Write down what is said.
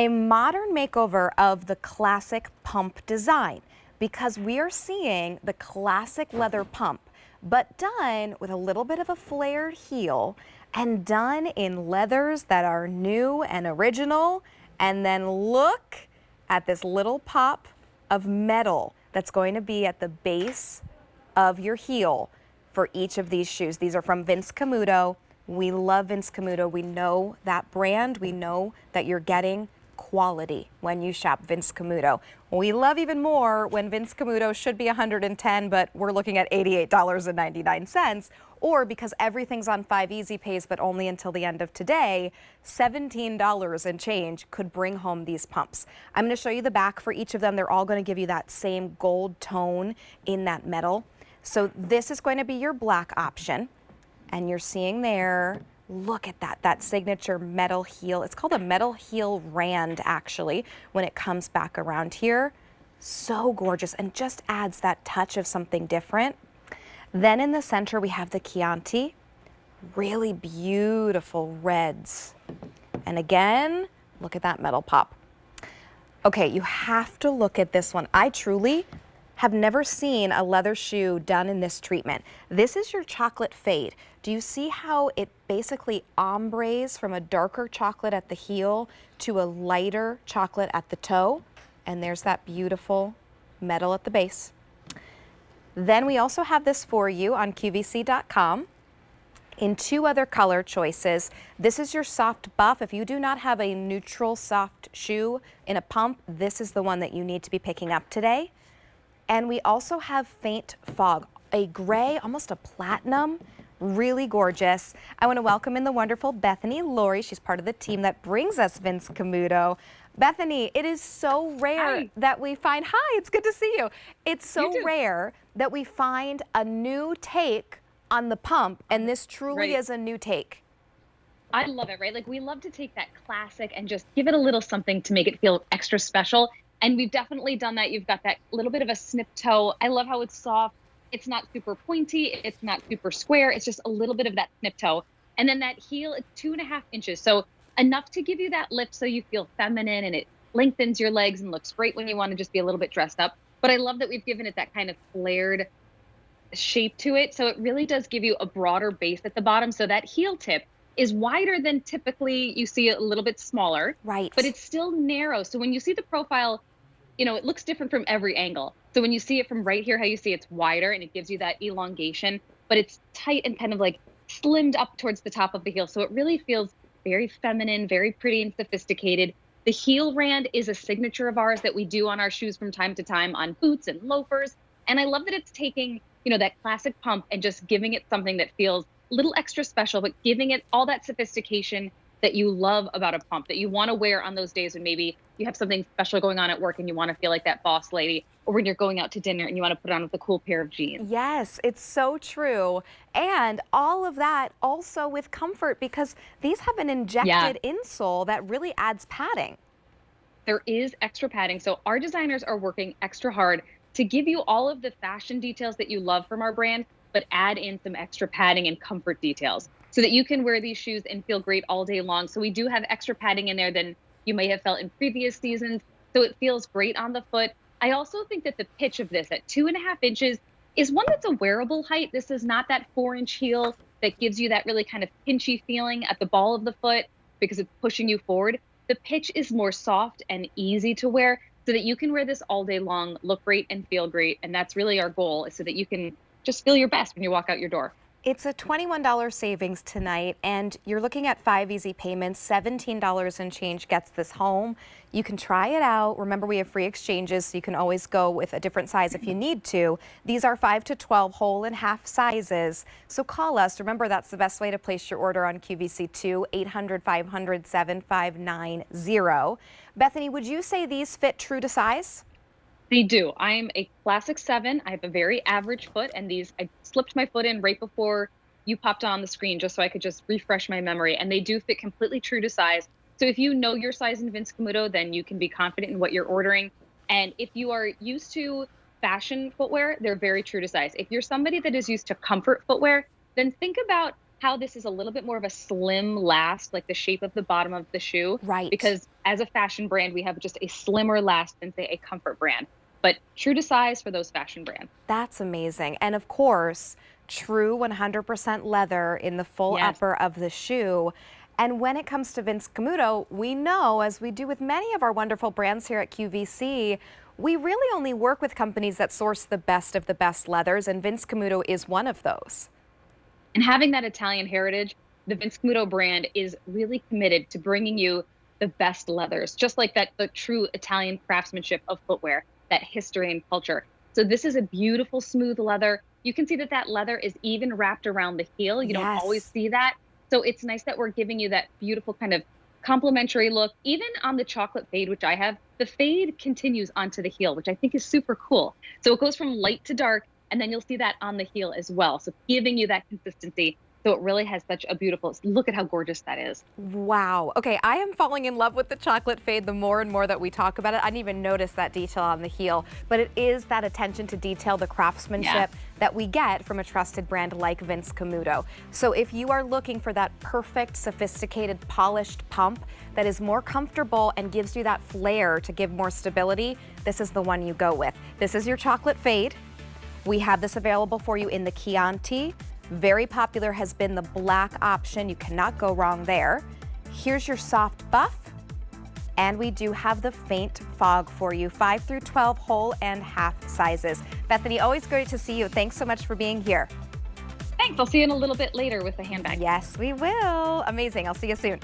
a modern makeover of the classic pump design, because we are seeing the classic leather pump, but done with a little bit of a flared heel and done in leathers that are new and original. And then look at this little pop of metal that's going to be at the base of your heel for each of these shoes. These are from Vince Camuto. We love Vince Camuto. We know that brand. We know that you're getting quality when you shop Vince Camuto. We love even more when Vince Camuto should be $110, but we're looking at $88.99. Or because everything's on 5 easy pays, but only until the end of today, $17 and change could bring home these pumps. I'm going to show you the back for each of them. They're all going to give you that same gold tone in that metal. So this is going to be your black option. And you're seeing there, look at that signature metal heel. It's called a metal heel rand, actually, when it comes back around here. So gorgeous, and just adds that touch of something different. Then in the center, we have the Chianti, really beautiful reds. And again, look at that metal pop. Okay, you have to look at this one. I truly have never seen a leather shoe done in this treatment. This is your chocolate fade. Do you see how it basically ombres from a darker chocolate at the heel to a lighter chocolate at the toe? And there's that beautiful metal at the base. Then we also have this for you on QVC.com in 2 other color choices. This is your soft buff. If you do not have a neutral soft shoe in a pump, this is the one that you need to be picking up today. And we also have faint fog, a gray, almost a platinum, really gorgeous. I want to welcome in the wonderful Bethany Laurie. She's part of the team that brings us Vince Camuto. Bethany, it is so rare that we find, hi, it's good to see you. It's so rare that we find a new take on the pump, and this truly is a new take. I love it, right? Like, we love to take that classic and just give it a little something to make it feel extra special. And we've definitely done that. You've got that little bit of a snip toe. I love how it's soft. It's not super pointy. It's not super square. It's just a little bit of that snip toe. And then that heel, it's 2.5 inches. So enough to give you that lift so you feel feminine, and it lengthens your legs and looks great when you want to just be a little bit dressed up. But I love that we've given it that kind of flared shape to it. So it really does give you a broader base at the bottom. So that heel tip is wider than typically you see, a little bit smaller. Right. But it's still narrow. So when you see the profile, you know, it looks different from every angle. So when you see it from right here, how you see it's wider and it gives you that elongation, but it's tight and kind of like slimmed up towards the top of the heel. So it really feels very feminine, very pretty and sophisticated. The heel rand is a signature of ours that we do on our shoes from time to time on boots and loafers. And I love that it's taking, you know, that classic pump and just giving it something that feels a little extra special, but giving it all that sophistication that you love about a pump, that you want to wear on those days when maybe you have something special going on at work and you want to feel like that boss lady, or when you're going out to dinner and you want to put on with a cool pair of jeans. Yes, it's so true. And all of that also with comfort, because these have an injected insole that really adds padding. There is extra padding. So our designers are working extra hard to give you all of the fashion details that you love from our brand, but add in some extra padding and comfort details so that you can wear these shoes and feel great all day long. So we do have extra padding in there than you may have felt in previous seasons. So it feels great on the foot. I also think that the pitch of this at 2.5 inches is one that's a wearable height. This is not that 4-inch heel that gives you that really kind of pinchy feeling at the ball of the foot because it's pushing you forward. The pitch is more soft and easy to wear so that you can wear this all day long, look great and feel great. And that's really our goal, is so that you can just feel your best when you walk out your door. It's a $21 savings tonight, and you're looking at 5 easy payments. $17 and change gets this home. You can try it out. Remember, we have free exchanges, so you can always go with a different size if you need to. These are 5 to 12 whole and half sizes. So call us. Remember, that's the best way to place your order on QVC2, 800-500-7590. Bethany, would you say these fit true to size? They do. I'm a classic 7. I have a very average foot, and these, I slipped my foot in right before you popped on the screen just so I could just refresh my memory, and they do fit completely true to size. So if you know your size in Vince Camuto, then you can be confident in what you're ordering. And if you are used to fashion footwear, they're very true to size. If you're somebody that is used to comfort footwear, then think about how this is a little bit more of a slim last, like the shape of the bottom of the shoe. Right. Because as a fashion brand, we have just a slimmer last than, say, a comfort brand, but true to size for those fashion brands. That's amazing. And of course, true 100% leather in the full Yes. upper of the shoe. And when it comes to Vince Camuto, we know, as we do with many of our wonderful brands here at QVC, we really only work with companies that source the best of the best leathers, and Vince Camuto is one of those. And having that Italian heritage, the Vince Camuto brand is really committed to bringing you the best leathers, just like that, the true Italian craftsmanship of footwear, that history and culture. So this is a beautiful, smooth leather. You can see that that leather is even wrapped around the heel. You don't Yes. always see that. So it's nice that we're giving you that beautiful kind of complementary look. Even on the chocolate fade, which I have, the fade continues onto the heel, which I think is super cool. So it goes from light to dark, and then you'll see that on the heel as well. So giving you that consistency. So it really has such a beautiful, look at how gorgeous that is. Wow. Okay, I am falling in love with the chocolate fade the more and more that we talk about it. I didn't even notice that detail on the heel, but it is that attention to detail, the craftsmanship that we get from a trusted brand like Vince Camuto. So if you are looking for that perfect, sophisticated, polished pump that is more comfortable and gives you that flair to give more stability, this is the one you go with. This is your chocolate fade. We have this available for you in the Chianti. Very popular has been the black option. You cannot go wrong there. Here's your soft buff. And we do have the faint fog for you, 5 through 12 whole and half sizes. Bethany, always great to see you. Thanks so much for being here. Thanks. I'll see you in a little bit later with the handbag. Yes, we will. Amazing. I'll see you soon.